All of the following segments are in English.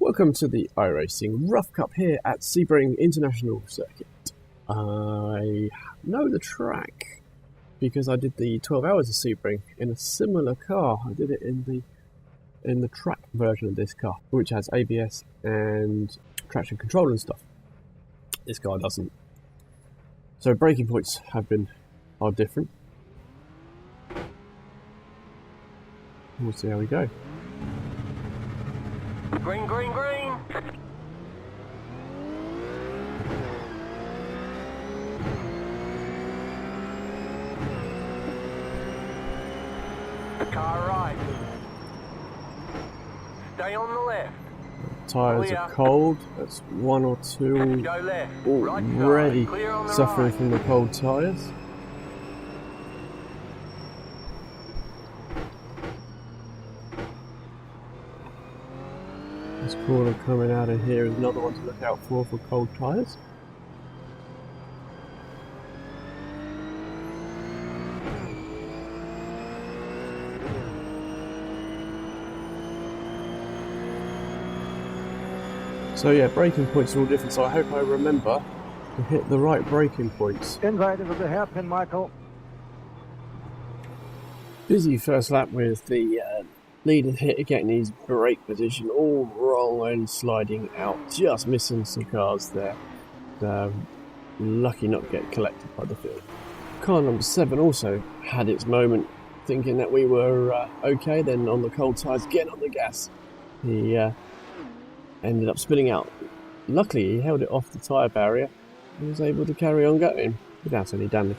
Welcome to the Iracing RUF Cup here at Sebring International Circuit. I know the track because I did the 12 hours of Sebring in a similar car. I did it in the track version of this car, which has ABS and traction control and stuff. This car doesn't. So braking points are different. We'll see how we go. Green, green, green! Car right. Stay on the left. Tyres are cold. That's one or two Go left. already Right suffering right. from the cold tyres. This corner coming out of here is another one to look out for cold tyres. So yeah, braking points are all different, so I hope I remember to hit the right braking points. Inside into the hairpin, Michael. Busy first lap with the leading hitter getting his brake position all wrong and sliding out, just missing some cars there. Lucky not to get collected by the field. Car number 7 also had its moment, thinking that we were okay, then on the cold tyres, getting on the gas. He ended up spinning out. Luckily he held it off the tyre barrier and was able to carry on going without any damage.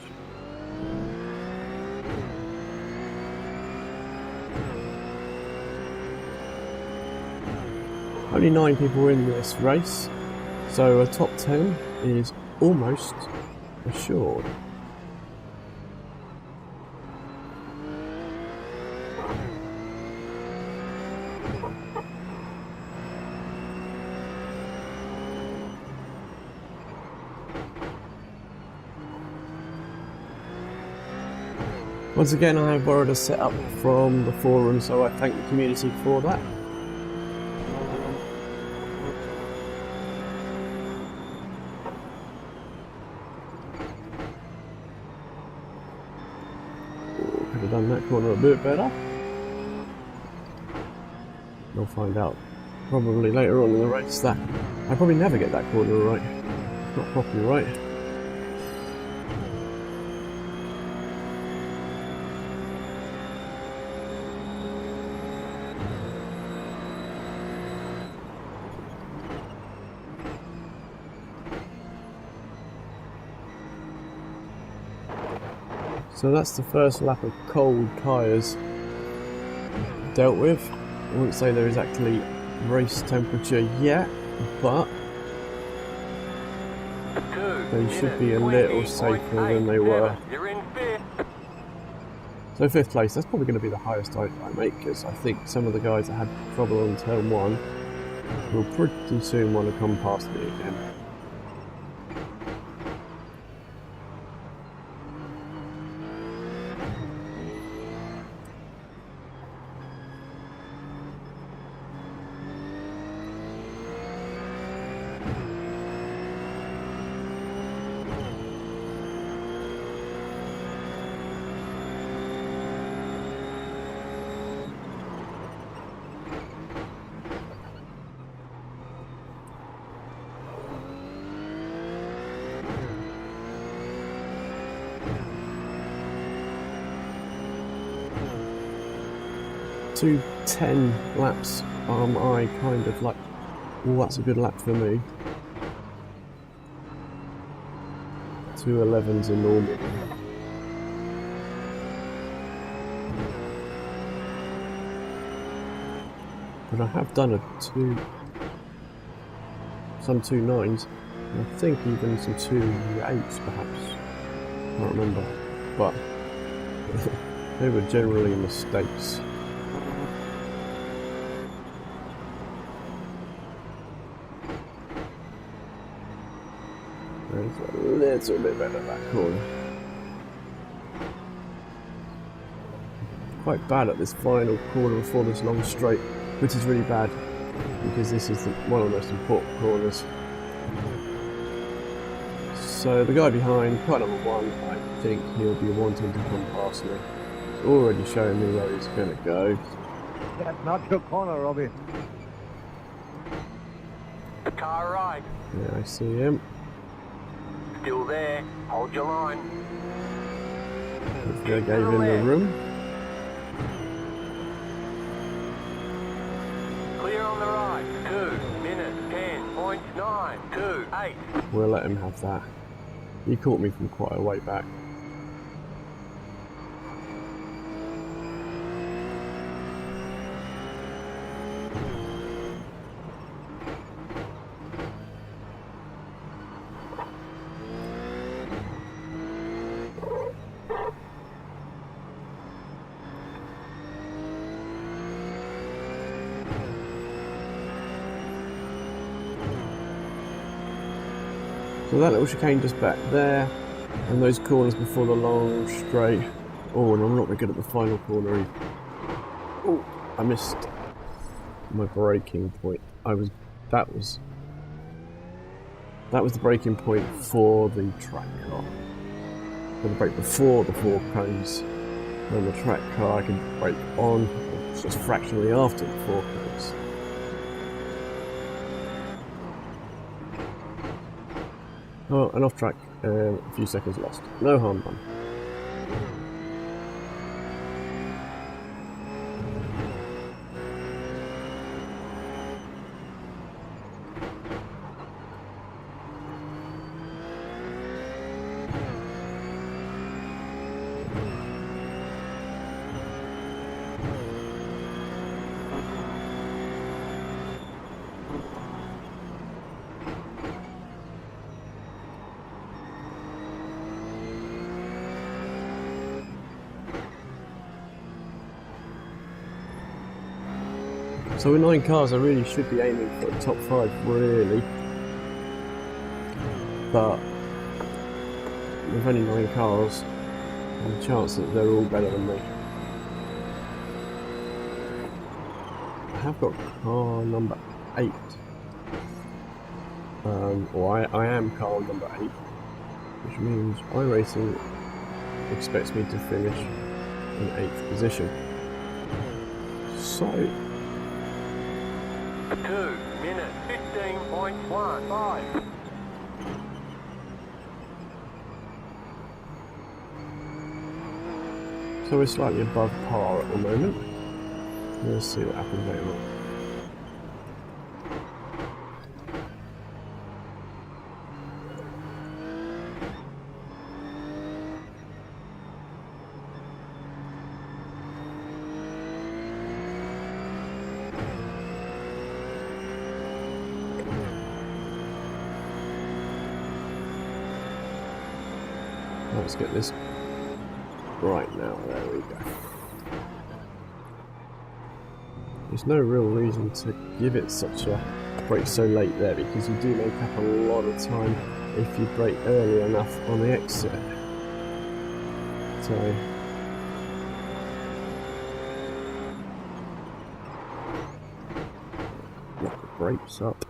Only 9 people in this race, so a top 10 is almost assured. Once again, I have borrowed a setup from the forum, so I thank the community for that. Could have done that corner a bit better. We'll find out probably later on in the race that I probably never get that corner right. Not properly right. So that's the first lap of cold tyres dealt with. I wouldn't say there is actually race temperature yet, but they should be a little safer than they were. So 5th place, that's probably going to be the highest I make, because I think some of the guys that had trouble on turn 1 will pretty soon want to come past me again. To 10 laps, I kind of like, well, that's a good lap for me. 2 11s are normal. But I have done some 2 9s, and I think even some 2 8s perhaps. I can't remember, but they were generally mistakes. It's a little bit better that corner. Quite bad at this final corner before this long straight, which is really bad because this is one of the most important corners. So the guy behind, car number 1, I think he'll be wanting to come past me. He's already showing me where he's going to go. That's not your corner, Robbie. The car right. Yeah, I see him. Still there. Hold your line. Hopefully I gave him the room. Clear on the right. 2 minutes 10.928. We'll let him have that. He caught me from quite a way back. So that little chicane just back there, and those corners before the long straight. Oh, and I'm not very good at the final corner either. Oh, I missed my braking point. That was the braking point for the track car. For the brake before the 4 cones. And the track car I can brake on just fractionally after the 4 cones. Oh, and off track, a few seconds lost. No harm done. So with 9 cars, I really should be aiming for the top 5, really. But with only 9 cars, there's a chance that they're all better than me. I have got car number 8. Or I am car number 8, which means iRacing expects me to finish in 8th position. So 2 minutes 15.15. So we're slightly above par at the moment. Let's see what happens later on. Let's get this right now. There we go. There's no real reason to give it such a break so late there, because you do make up a lot of time if you brake early enough on the exit. So lock the brakes up.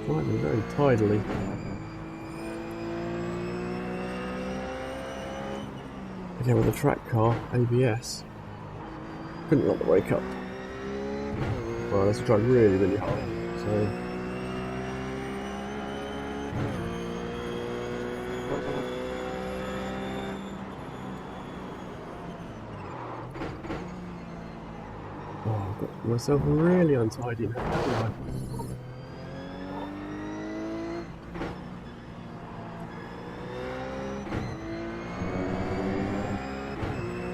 Driving very tidily. Again with the track car, ABS. Couldn't lock the brake up. Well, let's drive really, really hard. So I've got myself really untidy now.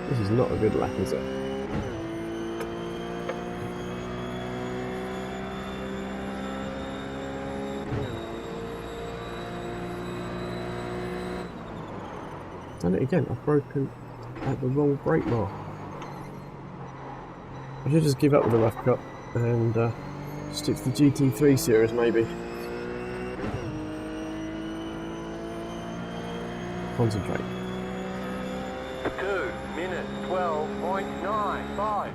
This is not a good lap, is it? Done it again. I've broken at the wrong brake mark. I should just give up with the RUF Cup and stick to the GT3 series, maybe. Concentrate. 2 minutes 12.95.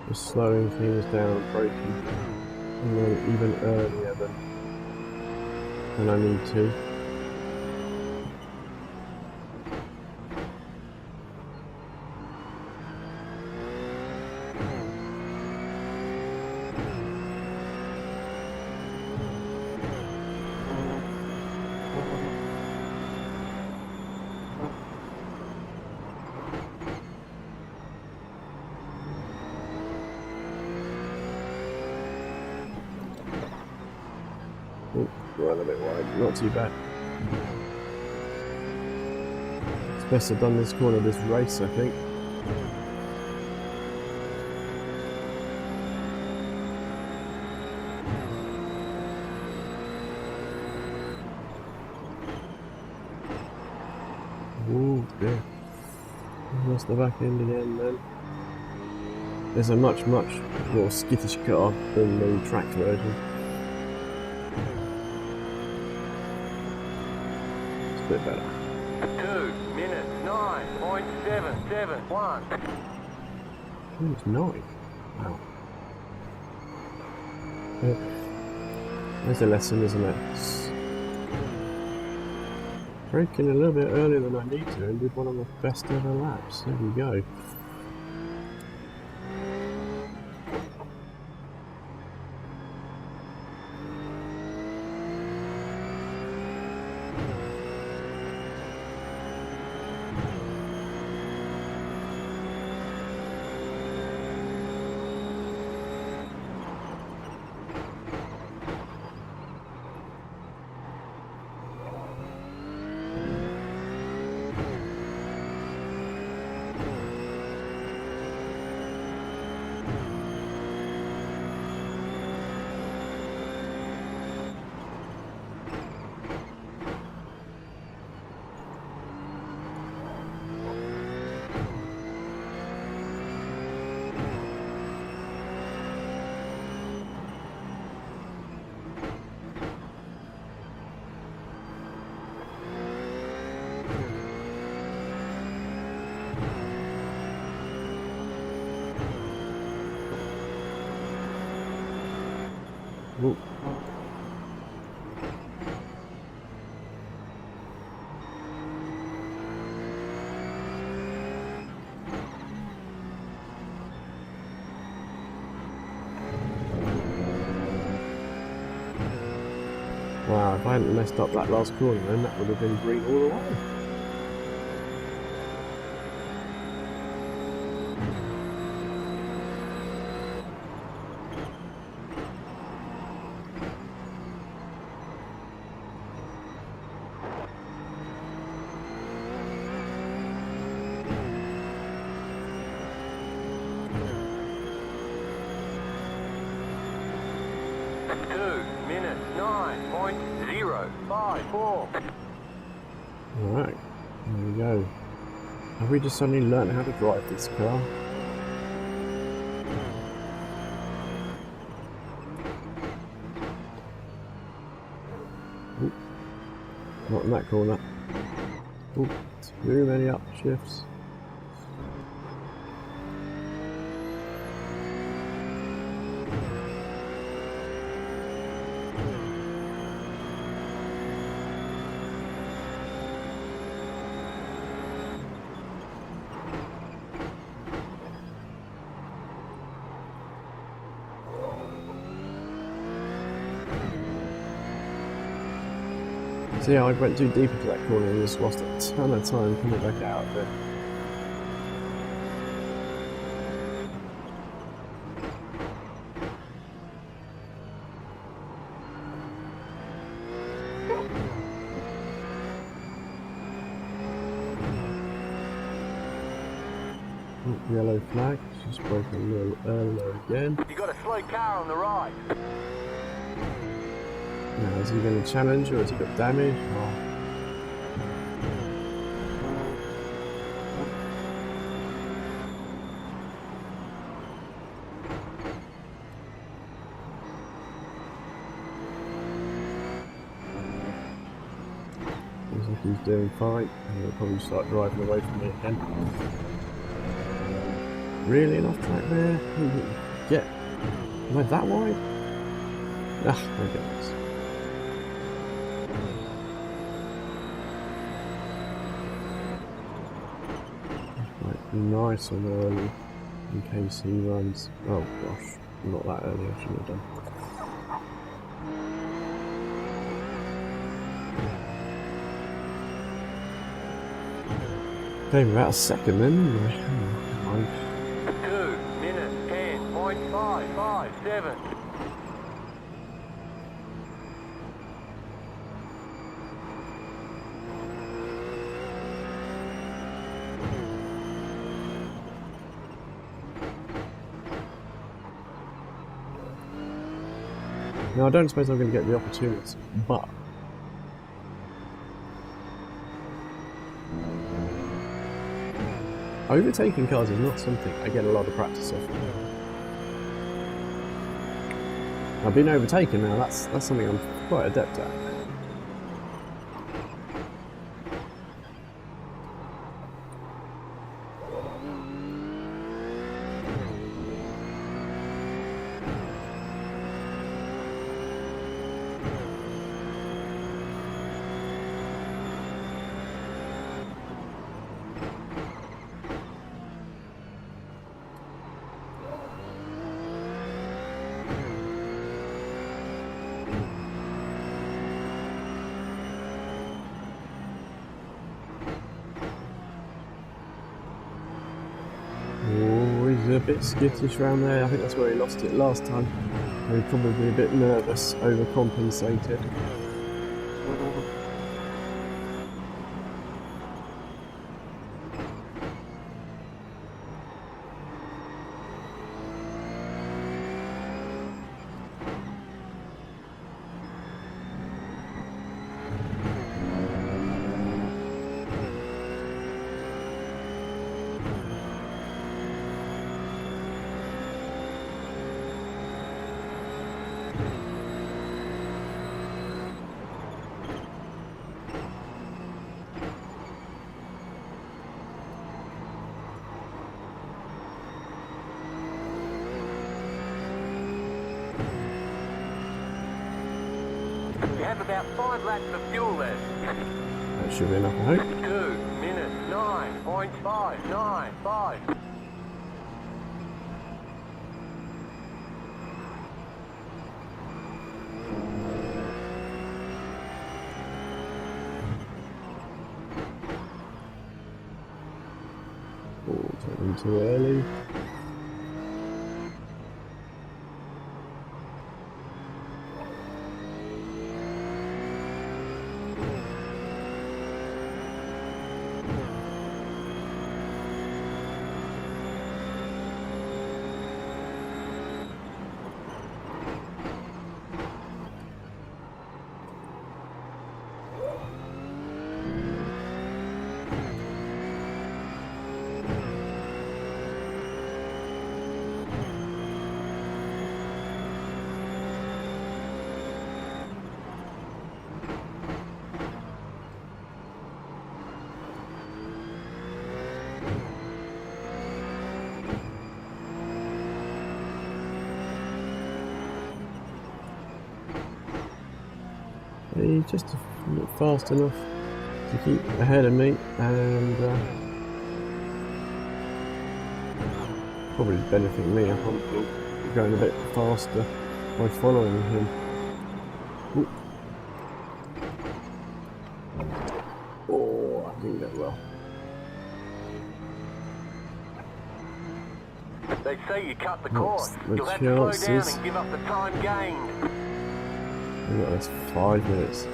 Just slowing things down, braking, and then even earlier than I need to. Run a bit wide, not too bad. It's best I've done this corner this race, I think. Ooh, dear. Lost the back end again then. There's a much more skittish car than the track version. Bit better. 2 minutes 9.771. It's 9. Wow. There's a lesson, isn't it? Braking a little bit earlier than I need to and did one of my best ever laps. There we go. Ooh. Wow, if I hadn't messed up that last corner then that would have been green all the way. Alright, there we go. Have we just suddenly learned how to drive this car? Ooh. Not in that corner. Ooh, too many upshifts. So yeah, I went too deep into that corner and just lost a ton of time coming back out of it. Yellow flag, she's broken a little earlier again. You got a slow car on the right. Now, is he going to challenge or has he got damage? Oh. Looks like he's doing fine, and he'll probably start driving away from me again. Really an off track there? Get. Am I that wide? Ah, my goodness. Might be nice and early in case he runs. Oh gosh, not that early, I shouldn't have done. Okay, we're about a second then. Oh, 2 minutes 10.557. Now I don't suppose I'm going to get the opportunity, but overtaking cars is not something I get a lot of practice of. I've been overtaken now, that's something I'm quite adept at. A bit skittish around there. I think that's where he lost it last time. He was probably a bit nervous, overcompensated. You have about 5 laps of fuel left. That should be enough, I hope. 2 minutes 9.595. Oh, turning too early. He's just not fast enough to keep ahead of me, and probably benefiting me. I'm probably going a bit faster by following him. Ooh. They say you cut the What's cord. the You'll have to slow down chances? and give up the time gained. We've got this 5 minutes.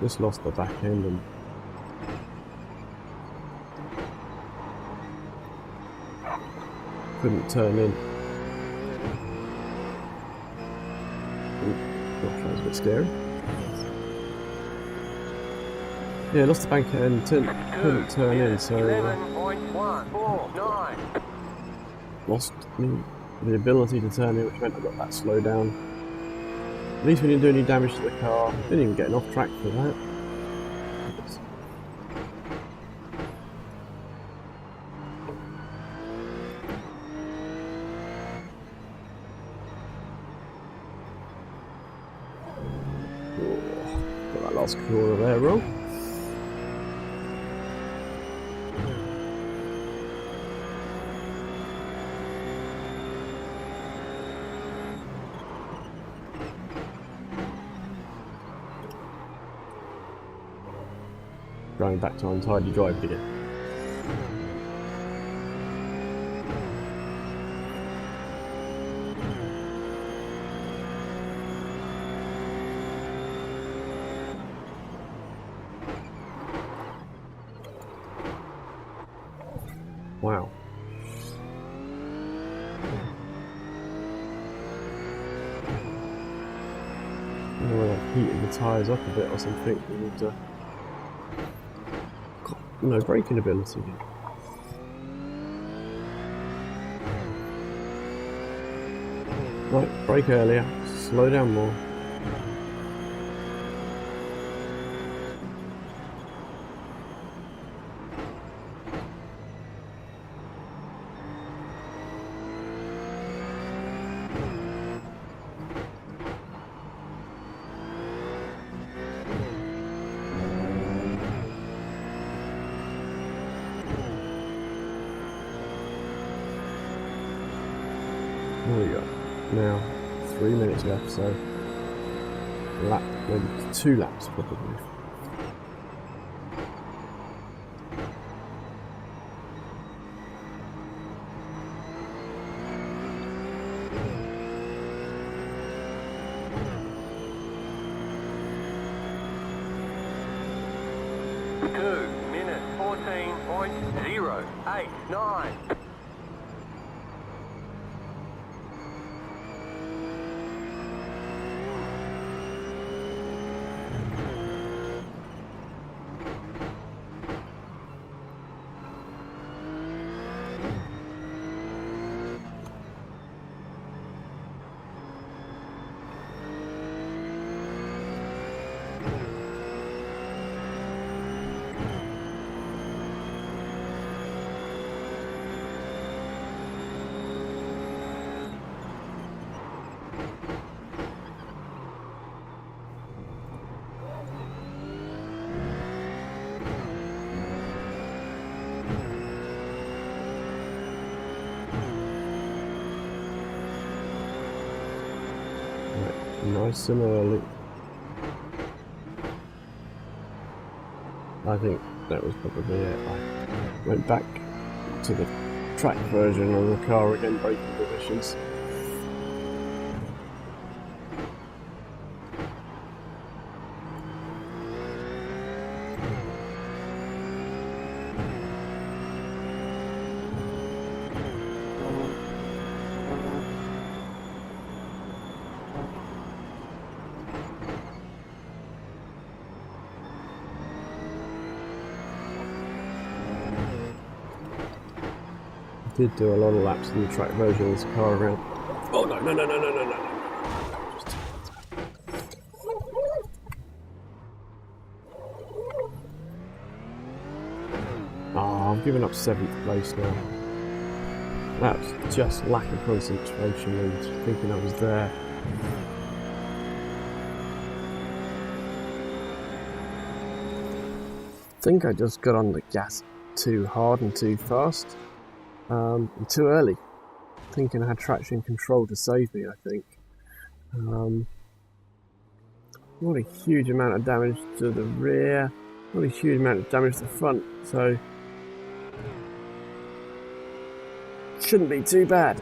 Just lost the back end and couldn't turn in. Gosh, that was a bit scary. Yeah, lost the back end, couldn't turn in, so 11.149. lost the ability to turn in, which meant I got that slow down. At least we didn't do any damage to the car. Didn't even get an off track for that. Got that last corner there wrong. Going back to untidy drive again. Wow. I've heated the tyres up a bit or something. We need to no braking ability. Right, brake earlier, slow down more. There we go. Now, 3 minutes left, so lap, maybe 2 laps probably. Two minutes 14.089. Nice and early. I think that was probably it. I went back to the track version of the car again, braking positions. Did do a lot of laps in the track version of this car around. Oh no, no, no, no, no, no, no. Oh, I've given up 7th place now. That's just lack of concentration and thinking I was there. I think I just got on the gas too hard and too fast. And too early, thinking I had traction control to save me, I think. Not a huge amount of damage to the rear, not a huge amount of damage to the front, so shouldn't be too bad.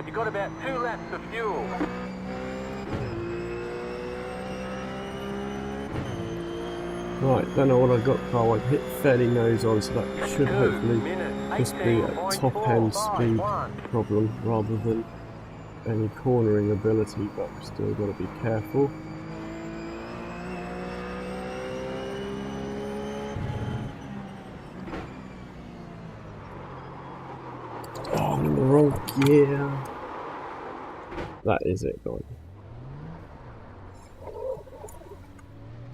You've got about 2 laps of fuel. Right, don't know what I've got, Carl. I've hit fairly nose on, so that should hopefully just be a top end speed problem rather than any cornering ability, but we've still got to be careful. Oh, I'm in the wrong gear. That is it, guys.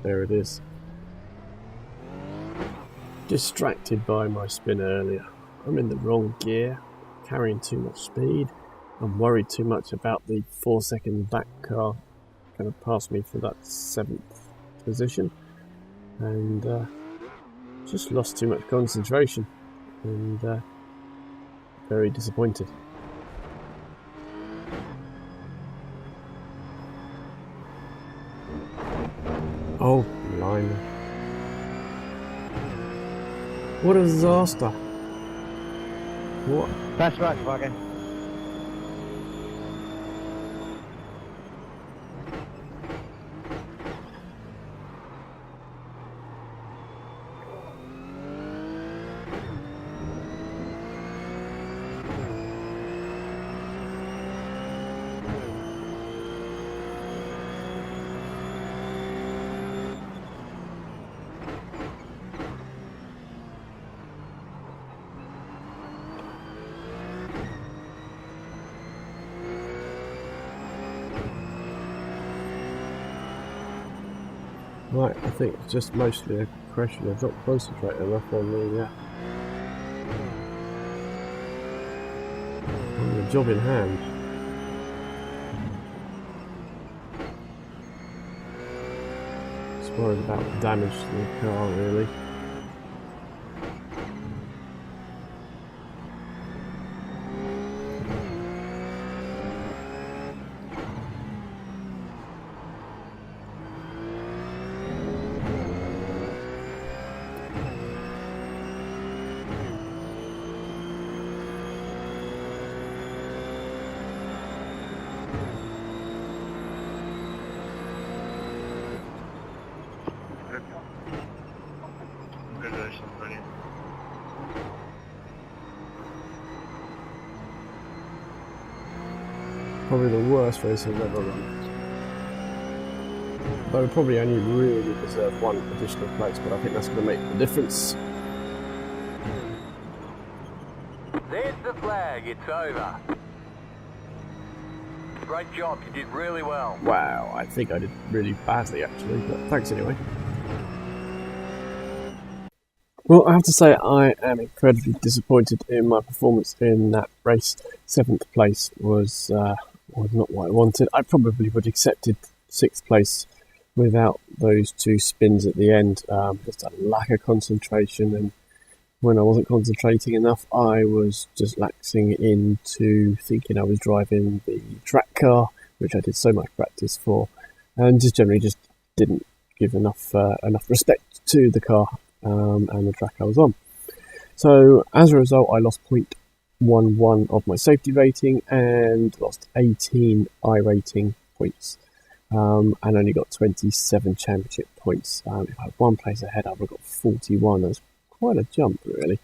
There it is. Distracted by my spin earlier. I'm in the wrong gear, carrying too much speed. I'm worried too much about the 4-second back car going to pass me for that 7th position, and just lost too much concentration, and very disappointed. Oh, blimey. What a disaster. What? That's right, Swagger. Right, I think it's just mostly a question of not concentrating enough on the job in hand. Just worried about the damage to the car, really. Probably the worst race I've ever run. Though we probably only really deserve one additional place, but I think that's going to make the difference. There's the flag, it's over. Great job, you did really well. Wow, I think I did really badly actually, but thanks anyway. Well, I have to say I am incredibly disappointed in my performance in that race. 7th place was not what I wanted. I probably would have accepted 6th place without those 2 spins at the end. Just a lack of concentration, and when I wasn't concentrating enough, I was just lapsing into thinking I was driving the track car, which I did so much practice for, and just generally just didn't give enough respect to the car and the track I was on. So as a result, I lost 0.11 of my safety rating and lost 18 iRating points, and only got 27 championship points. If I had one place ahead, I would have got 41. That's quite a jump, really.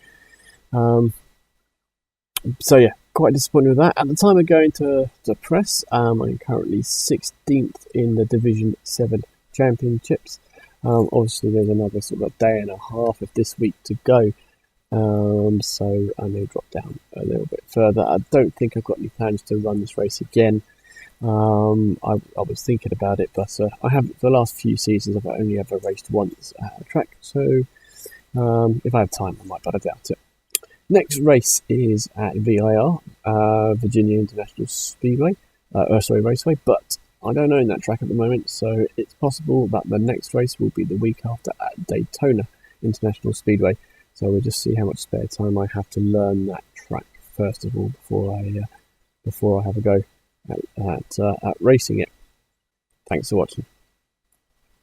So yeah, quite disappointed with that. At the time of going to press, I'm currently 16th in the Division 7 Championships. Obviously, there's another sort of a day and a half of this week to go, so I may drop down a little bit further. I don't think I've got any plans to run this race again. I was thinking about it, but I haven't. For the last few seasons, I've only ever raced once at a track, so if I have time, I might, but I doubt it. Next race is at VIR, Virginia International Speedway, Raceway, but I don't own that track at the moment, so it's possible that the next race will be the week after at Daytona International Speedway. So we'll just see how much spare time I have to learn that first of all before I have a go at racing it. Thanks for watching.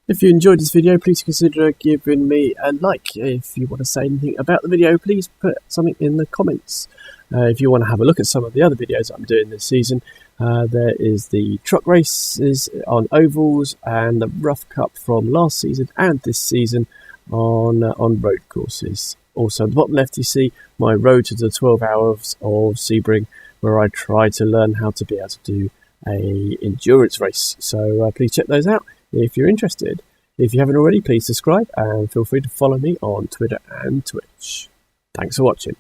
If you enjoyed this video, please consider giving me a like. If you want to say anything about the video, please put something in the comments. If you want to have a look at some of the other videos I'm doing this season, there is the truck races on ovals and the RUF Cup from last season and this season on road courses. Also, at the bottom left, you see my road to the 12 hours of Sebring, where I try to learn how to be able to do a endurance race. So please check those out if you're interested. If you haven't already, please subscribe and feel free to follow me on Twitter and Twitch. Thanks for watching.